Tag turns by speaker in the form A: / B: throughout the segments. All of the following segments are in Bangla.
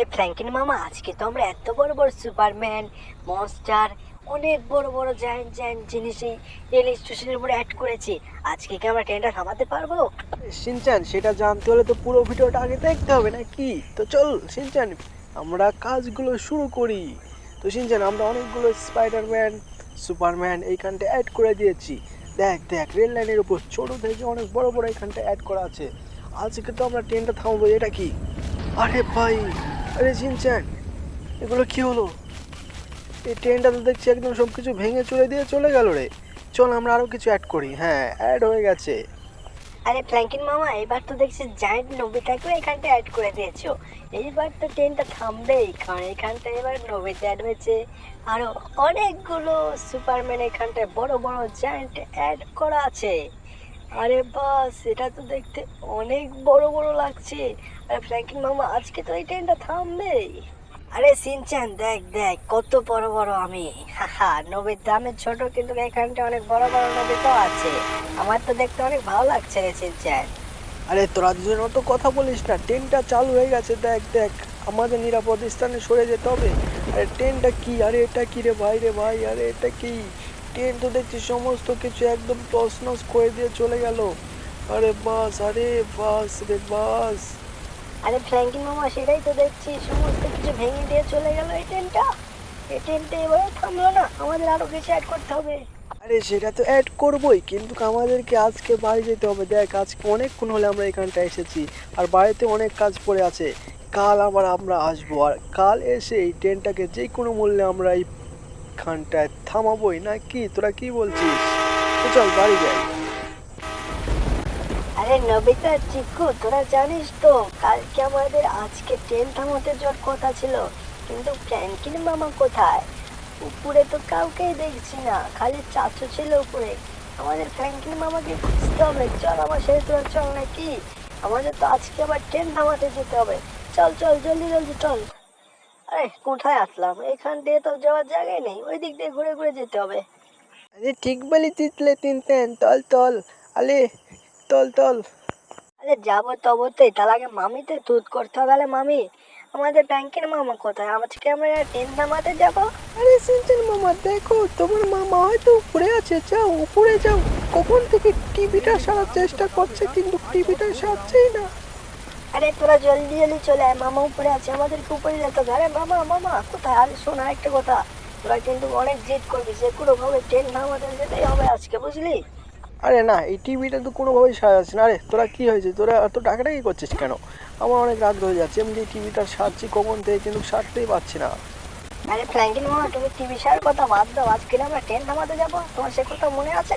A: আরে ফ্র্যাঙ্কিন মামা, আজকে তো আমরা এত বড় বড় সুপারম্যান, মনস্টার, অনেক বড় বড় জায়ান্ট জায়ান্ট জিনিস এই রেল স্টেশনের উপরে অ্যাড করেছি। আজকে কি আমরা ট্রেনটা থামাতে পারবো?
B: শিনচান, সেটা জানতে হলে তো পুরো ভিডিওটা আগে দেখতে হবে নাকি? তো চল শিনচান, আমরা কাজগুলো শুরু করি। তো শিনচান, আমরা অনেকগুলো স্পাইডারম্যান, সুপারম্যান এইখানটা অ্যাড করে দিয়েছি। দেখ দেখ, রেল লাইনের উপর ছোট থেকে অনেক বড় বড় এইখানটা অ্যাড করা আছে। আজকে তো আমরা ট্রেনটা থামাবো। এটা কি? আরে ভাই, আরে শিনচান, এগুলো কি হলো? এই ট্রেনটা তো দেখছি একদম সব কিছু ভেঙে চলে দিয়ে চলে গেল রে। চল আমরা আরও কিছু অ্যাড করি। হ্যাঁ, অ্যাড হয়ে গেছে।
A: আরে ফ্র্যাঙ্কিন মামা, এবার তো দেখছি জায়ান্ট নোবিতাকেও এখানটা অ্যাড করে দিয়েছো। এইবার তো ট্রেনটা থামবেই, কারণ এখানটা এবার নোবিতা অ্যাড হয়েছে। আরো অনেকগুলো সুপারম্যান এখানটায় বড় বড় জায়ান্ট অ্যাড করা আছে। আরে বাস, এটা তো দেখতে অনেক বড় বড় লাগছে। আরে ফ্র্যাঙ্কিন মামা, আজকে তো এই ট্রেনটা থামবেই। আরে সিনচান, দেখ দেখ কত বড় বড় আমি। হাহা, নবিতা আমি ছোট, কিন্তু এখানটা অনেক বড় বড় নবিতাও আছে। আমার তো দেখতে অনেক ভালো লাগছে রে সিনচান।
B: আরে তোরা দুজন অত কথা বলিস না, ট্রেনটা চালু হয়ে গেছে। দেখ দেখ, আমাদের নিরাপদ স্থানে সরে যেতে হবে। আরে ট্রেনটা কি? আরে এটা কি রে ভাই? রে ভাই, আরে এটা কি? ট্রেন তো দেখছি সমস্ত কিছু একদম তছনছ করে দিয়ে চলে গেল। আরে বাস, আরে বাস রে বাস।
A: আরে ফ্র্যাঙ্কিন মামা, সেটাই তো দেখছি, সমস্ত কিছু ভেঙে দিয়ে চলে গেল এই ট্রেনটা। এই ট্রেনটা এবারে থামলো না, আমাদের আরো কিছু অ্যাড করতে হবে।
B: আরে সেটা তো অ্যাড করবোই, কিন্তু আমাদেরকে আজকে বাড়ি যেতে হবে। দেখ, আজকে অনেকক্ষণ হলে আমরা এখানটা এসেছি, আর বাড়িতে অনেক কাজ পড়ে আছে। কাল আবার আমরা আসবো, আর কাল এসে এই ট্রেনটাকে যে কোনো মূল্যে আমরা এইখানটায় থামাবোই। না কি, তোরা কি বলছিস? তো চল বাড়ি যাই।
A: আরে নবিতা, চিকু, তোরা জানিস তো কালকে আমাদের আজকে ট্রেন থামাতে যাওয়ার কথা ছিল, কিন্তু ফ্র্যাঙ্কিন মামা কোথায়? উপরে তো কাউকেই দেখছি না, খালি চাচু ছিল উপরে। আমাদের ফ্র্যাঙ্কিন মামাকে খুঁজতে হবে। চল আমার সাথে, তোরা চল নাকি? আমাদের তো আজকে আবার ট্রেন থামাতে যেতে হবে। চল চল, জলদি জলদি চল। আরে কোথায় আসলাম? এখান দিয়ে তো যাওয়ার জায়গায় নেই, ওই দিক দিয়ে ঘুরে ঘুরে যেতে হবে।
B: আরে ঠিক বলেছিস লে তিনটেন, তল তল। আলে তল তল।
A: আরে যাবো তো অবশ্যই, তার আগে মামিতে দুধ করতে হবে। আরে মামি, আমাদের ব্যাংকের মামা কোথায়? আজকে আমরা ট্রেন থামাতে যাবো।
B: আরে সিনচেন মামা, দেখো তোমার মামা হয়তো উপরে আছে। যাও উপরে যাও। কখন থেকে টিভিটা সারার চেষ্টা করছে, কিন্তু টিভিটা সারছেই না।
A: আরে তোরা জলদি জলদি চলে আয়, মামা উপরে আছে, আমাদেরকে উপরে যেতে হবে। আরে মামা, মামা কোথায়? আরে শোন একটা কথা, তোরা কিন্তু অনেক জেদ করবি, যে কোনো ভাবে ট্রেন থামাতে যেতেই হবে আজকে, বুঝলি?
B: আরে না, এই টিভিটা তো কোনোভাবেই সারাচ্ছে না। আরে তোরা কি হয়েছে? তোরা এত ডাকাডাকি করছিস কেন? আমার অনেক রাত হয়ে যাচ্ছে। এমনি টিভিটা সারছি কখন থেকে, কিন্তু সারতেই পারছি না।
A: আরে ফ্র্যাঙ্কিন মামা, তুমি টিভি শেয়ার কথা বাদ দাও, আজকে না আমরা ট্রেন থামাতে যাবো, তোমার সে কথা মনে আছে?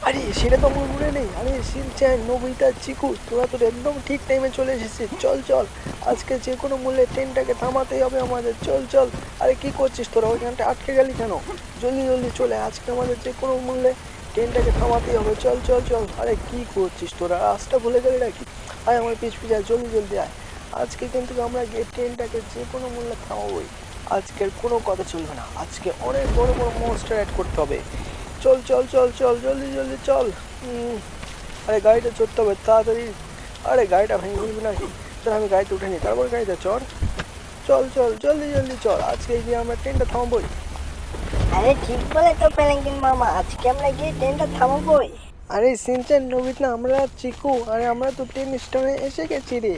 B: আরে সেটা তো আমার মনে নেই। আরে শিনচ্যান, নোবিতা, চিকু, তোরা তো একদম ঠিক টাইমে চলে এসেছিস। চল চল, আজকে যে কোনো মূল্যে ট্রেনটাকে থামাতেই হবে আমাদের। চল চল। আরে কি করছিস তোরা? ওইখানটা আটকে গেলি কেন? জলদি জলদি চলে, আজকে আমাদের যে কোনো মূল্যে ট্রেনটাকে থামাতেই হবে। চল চল চল। আরে কি করছিস তোরা? রাস্তা ভুলে গেলি নাকি? আয় আমার পিছ পিছ আয়, জলদি জলদি আয়। আজকে কিন্তু আমরা গিয়ে ট্রেনটাকে যে কোনো মূল্যে থামাবোই। আজকের কোনো কথা চলবে না। আজকে অনেক বড় বড় মনস্টার অ্যাড করতে হবে। চল চল চল চল, জলদি জলদি চল। আরে গাড়িটা চড়তে হবে তাড়াতাড়ি। আরে গাড়িটা ভেঙে ফেলবি নাকি? চল, আমি গাড়িতে উঠে নিই, তারপর গাড়িতে চড়। চল চল, জলদি জলদি চল, আজকে গিয়ে আমরা ট্রেনটা থামাবোই।
A: আরে ঠিক বলে তো ফ্র্যাঙ্কিন মামা, আজকে আমরা গিয়ে ট্রেনটা থামাবোই।
B: আরে সিনচেন, নবিতা, আমরা চিকু, আরে আমরা তো ট্রেন স্টেশনে এসে গেছি রে।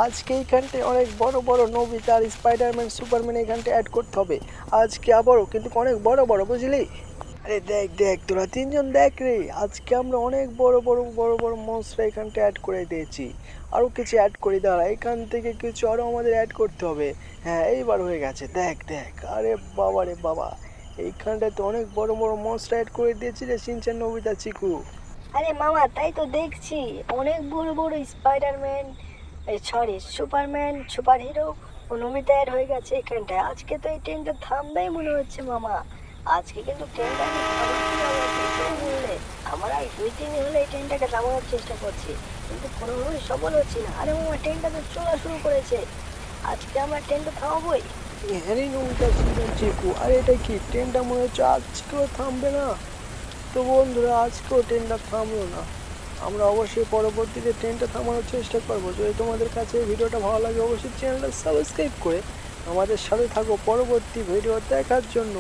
B: আজকে এইখানটায় অনেক বড় বড় নবিতা আর স্পাইডারম্যান, সুপারম্যান এইখানটায় অ্যাড করতে হবে। আজকে আবারও, কিন্তু অনেক বড় বড়, বুঝলি? আরে দেখ দেখ, তোরা তিনজন দেখ রে, আজকে আমরা অনেক বড় বড় বড় বড় মনস্টার এখানটা অ্যাড করে দিয়েছি। আরও কিছু অ্যাড করি, দাঁড়া, এখান থেকে কিছু আরও আমাদের অ্যাড করতে হবে। হ্যাঁ, এইবার হয়ে গেছে। দেখ দেখ, আরে বাবা রে বাবা, এইখানটায় তো অনেক বড় বড় মনস্টার অ্যাড করে দিয়েছি রে সিনচেন, নবিতা, চিকু।
A: আরে মামা, তাই তো দেখছি, অনেক বড় বড় spiderman, sorry superman, super hero ও নমিতা অ্যাড হয়ে গেছে এখানটায়। আজকে তো এই ট্রেনটা থামবেই মনে হচ্ছে মামা। আজকে কিন্তু ট্রেনটা আমি থামাচ্ছি না, আমার কিছু বললে আমার আর 2-3 হলে এই ট্রেনটাকে থামানোর চেষ্টা করছি, কিন্তু কোনোভাবেই সফল হচ্ছি না। আরে মামা, ট্রেনটা তো চলা শুরু করেছে, আজকে আমরা ট্রেনটা থামাবোই।
B: হ্যারি, নমিতা, সিনচেন, চিকু, আরে এটা কি? ট্রেনটা মনে হচ্ছে আজকেও থামবে না। তো বন্ধুরা, আজকেও ট্রেনটা থামলো না। আমরা অবশ্যই পরবর্তীতে ট্রেনটা থামানোর চেষ্টা করব। যদি তোমাদের কাছে এই ভিডিওটা ভালো লাগে অবশ্যই চ্যানেলটা সাবস্ক্রাইব করে আমাদের সাথে থাকো পরবর্তী ভিডিও দেখার জন্য।